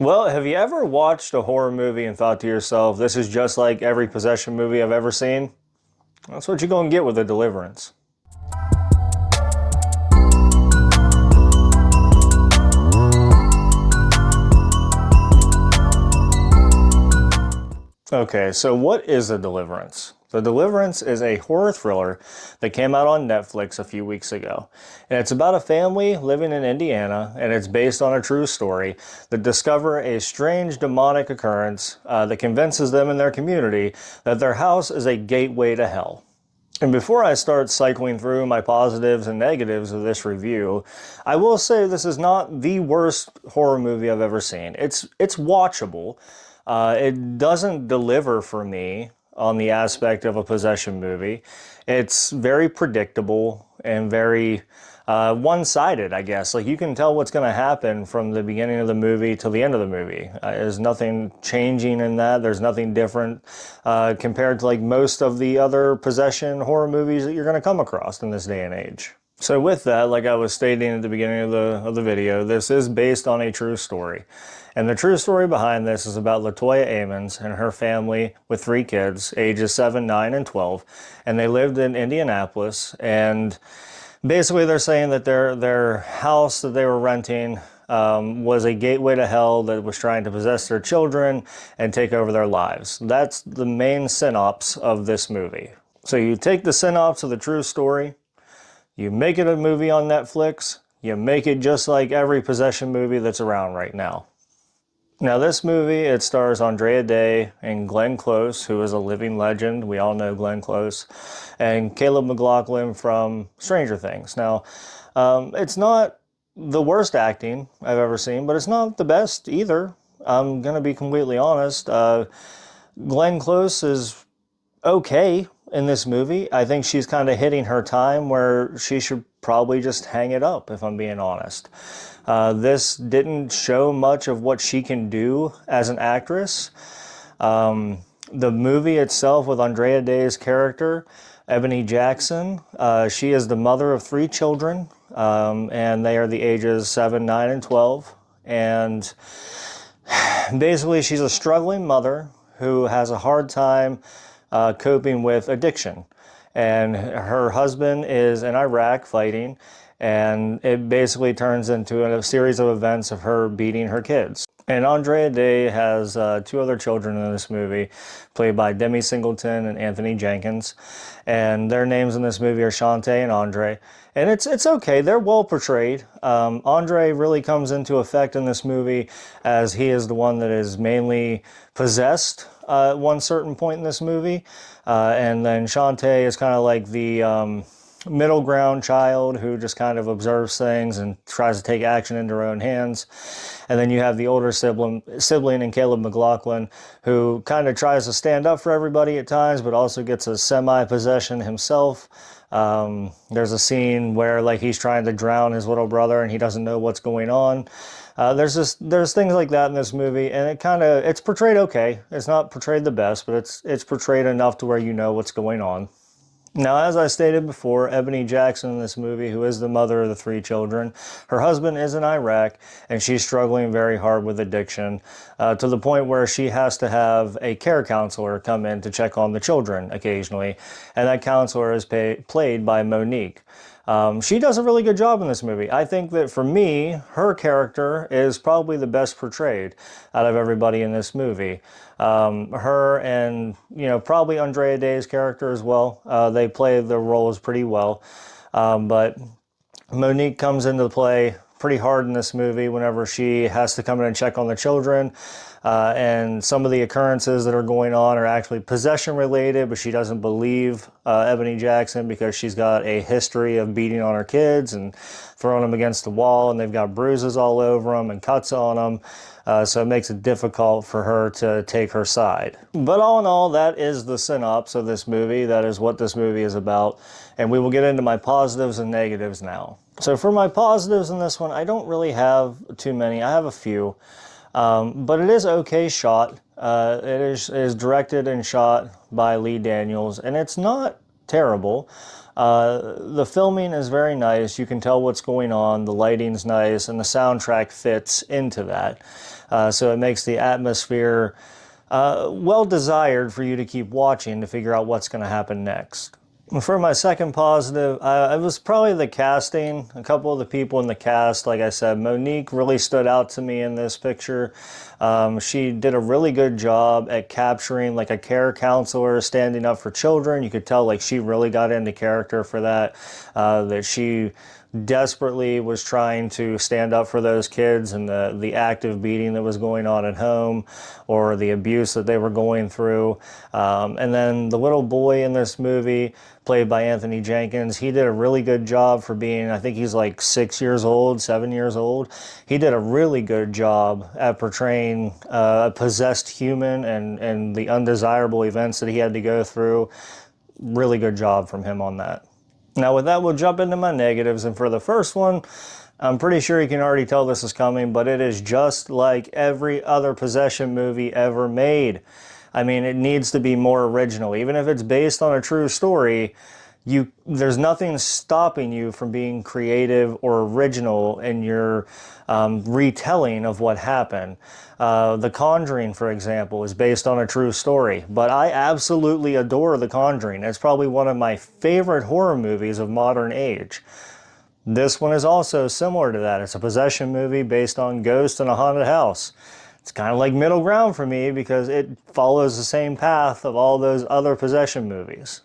Well, have you ever watched a horror movie and thought to yourself, this is just like every possession movie I've ever seen? That's what you're going to get with a Deliverance. Okay, so what is a Deliverance? The Deliverance is a horror thriller that came out on Netflix a few weeks ago. And it's about a family living in Indiana, and it's based on a true story that discover a strange demonic occurrence that convinces them and their community that their house is a gateway to hell. And before I start cycling through my positives and negatives of this review, I will say this is not the worst horror movie I've ever seen. It's watchable. It doesn't deliver for me on the aspect of a possession movie. It's very predictable and very one-sided, I guess. Like, you can tell what's going to happen from the beginning of the movie to the end of the movie. There's nothing changing in that. There's nothing different compared to like most of the other possession horror movies that you're going to come across in this day and age. So with that, like I was stating at the beginning of the video, this is based on a true story. And the true story behind this is about Latoya Amons and her family with 3 kids, ages 7, 9, and 12. And they lived in Indianapolis. And basically they're saying that their house that they were renting was a gateway to hell that was trying to possess their children and take over their lives. That's the main synopsis of this movie. So you take the synopsis of the true story, you make it a movie on Netflix, you make it just like every possession movie that's around right now. Now this movie, it stars Andrea Day and Glenn Close, who is a living legend. We all know Glenn Close. And Caleb McLaughlin from Stranger Things. Now, it's not the worst acting I've ever seen, but it's not the best either. I'm going to be completely honest. Glenn Close is okay in this movie. I think she's kind of hitting her time where she should probably just hang it up, if I'm being honest. This didn't show much of what she can do as an actress. The movie itself with Andrea Day's character, Ebony Jackson, she is the mother of 3 children, and they are the ages 7, 9, and 12. And basically she's a struggling mother who has a hard time coping with addiction. And her husband is in Iraq fighting, and it basically turns into a series of events of her beating her kids. And Andrea Day has 2 other children in this movie, played by Demi Singleton and Anthony Jenkins. And their names in this movie are Shantae and Andre. And it's okay, they're well portrayed. Andre really comes into effect in this movie as he is the one that is mainly possessed at one certain point in this movie. And then Shantae is kind of like the middle ground child who just kind of observes things and tries to take action into her own hands. And then you have the older sibling in Caleb McLaughlin, who kind of tries to stand up for everybody at times, but also gets a semi-possession himself. There's a scene where like he's trying to drown his little brother and he doesn't know what's going on. There's things like that in this movie, and it's portrayed okay. It's not portrayed the best, but it's portrayed enough to where you know what's going on. Now, as I stated before, Ebony Jackson in this movie, who is the mother of the 3 children, her husband is in Iraq, and she's struggling very hard with addiction, to the point where she has to have a care counselor come in to check on the children occasionally, and that counselor is played by Monique. She does a really good job in this movie. I think that for me, her character is probably the best portrayed out of everybody in this movie. Her and, probably Andrea Day's character as well. They play their roles pretty well. But Monique comes into play pretty hard in this movie whenever she has to come in and check on the children. And some of the occurrences that are going on are actually possession related, but she doesn't believe Ebony Jackson because she's got a history of beating on her kids and throwing them against the wall, and they've got bruises all over them and cuts on them. So it makes it difficult for her to take her side. But all in all, that is the synopsis of this movie. That is what this movie is about. And we will get into my positives and negatives now. So for my positives in this one, I don't really have too many. I have a few. But it is okay shot. It is directed and shot by Lee Daniels, and it's not terrible. The filming is very nice. You can tell what's going on. The lighting's nice, and the soundtrack fits into that. So it makes the atmosphere well desired for you to keep watching to figure out what's going to happen next. For my second positive, it was probably the casting. A couple of the people in the cast, like I said, Monique really stood out to me in this picture. She did a really good job at capturing like a care counselor standing up for children. You could tell like she really got into character for that, that she desperately was trying to stand up for those kids and the active beating that was going on at home or the abuse that they were going through. And then the little boy in this movie, played by Anthony Jenkins, he did a really good job for being, I think he's like 6 years old, 7 years old. He did a really good job at portraying a possessed human and the undesirable events that he had to go through. Really good job from him on that. Now with that, we'll jump into my negatives, and for the first one, I'm pretty sure you can already tell this is coming, but it is just like every other possession movie ever made. I mean, it needs to be more original. Even if it's based on a true story, there's nothing stopping you from being creative or original in your retelling of what happened. The Conjuring, for example, is based on a true story, but I absolutely adore The Conjuring. It's probably one of my favorite horror movies of modern age. This one is also similar to that. It's a possession movie based on ghosts in a haunted house. It's kind of like middle ground for me because it follows the same path of all those other possession movies.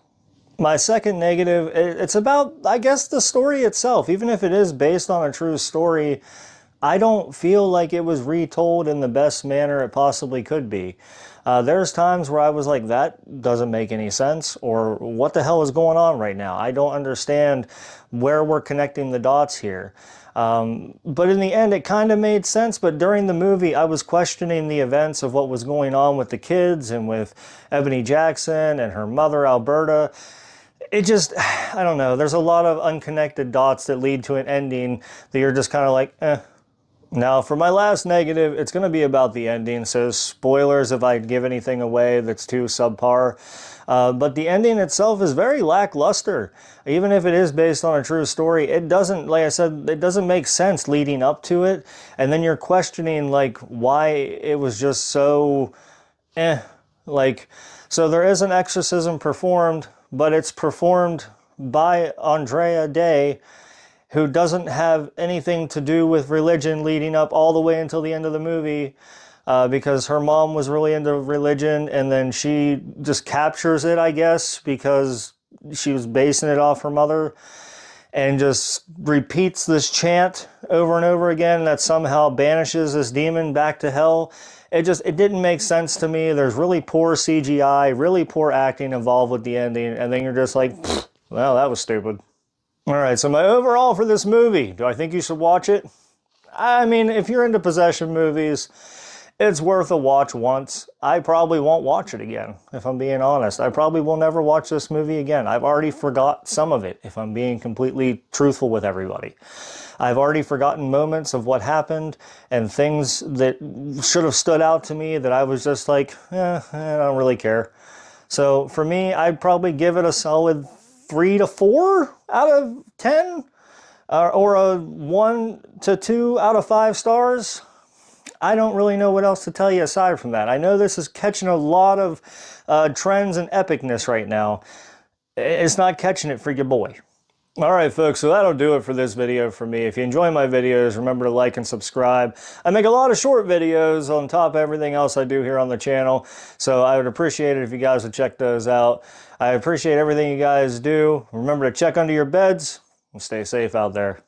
My second negative, it's about, I guess, the story itself. Even if it is based on a true story, I don't feel like it was retold in the best manner it possibly could be. There's times where I was like, that doesn't make any sense, or what the hell is going on right now? I don't understand where we're connecting the dots here. But in the end, it kind of made sense. But during the movie, I was questioning the events of what was going on with the kids and with Ebony Jackson and her mother, Alberta. It just, I don't know. There's a lot of unconnected dots that lead to an ending that you're just kind of like, eh. Now, for my last negative, it's going to be about the ending, so spoilers if I give anything away that's too subpar. But the ending itself is very lackluster. Even if it is based on a true story, it doesn't, like I said, it doesn't make sense leading up to it. And then you're questioning, like, why it was just so, like, so there is an exorcism performed, but it's performed by Andrea Day, who doesn't have anything to do with religion leading up all the way until the end of the movie, because her mom was really into religion, and then she just captures it, I guess, because she was basing it off her mother, and just repeats this chant over and over again that somehow banishes this demon back to hell. It didn't make sense to me. There's really poor CGI, really poor acting involved with the ending, and then you're just like, well, that was stupid. All right, so my overall for this movie, do I think you should watch it? I mean, if you're into possession movies, it's worth a watch once. I probably won't watch it again, if I'm being honest. I probably will never watch this movie again. I've already forgot some of it, if I'm being completely truthful with everybody. I've already forgotten moments of what happened and things that should have stood out to me that I was just like, I don't really care. So for me, I'd probably give it a solid 3 to 4 out of 10, or a 1 to 2 out of 5 stars. I don't really know what else to tell you aside from that. I know this is catching a lot of trends and epicness right now. It's not catching it for your boy. All right, folks, so that'll do it for this video for me. If you enjoy my videos, remember to like and subscribe. I make a lot of short videos on top of everything else I do here on the channel, so I would appreciate it if you guys would check those out. I appreciate everything you guys do. Remember to check under your beds and stay safe out there.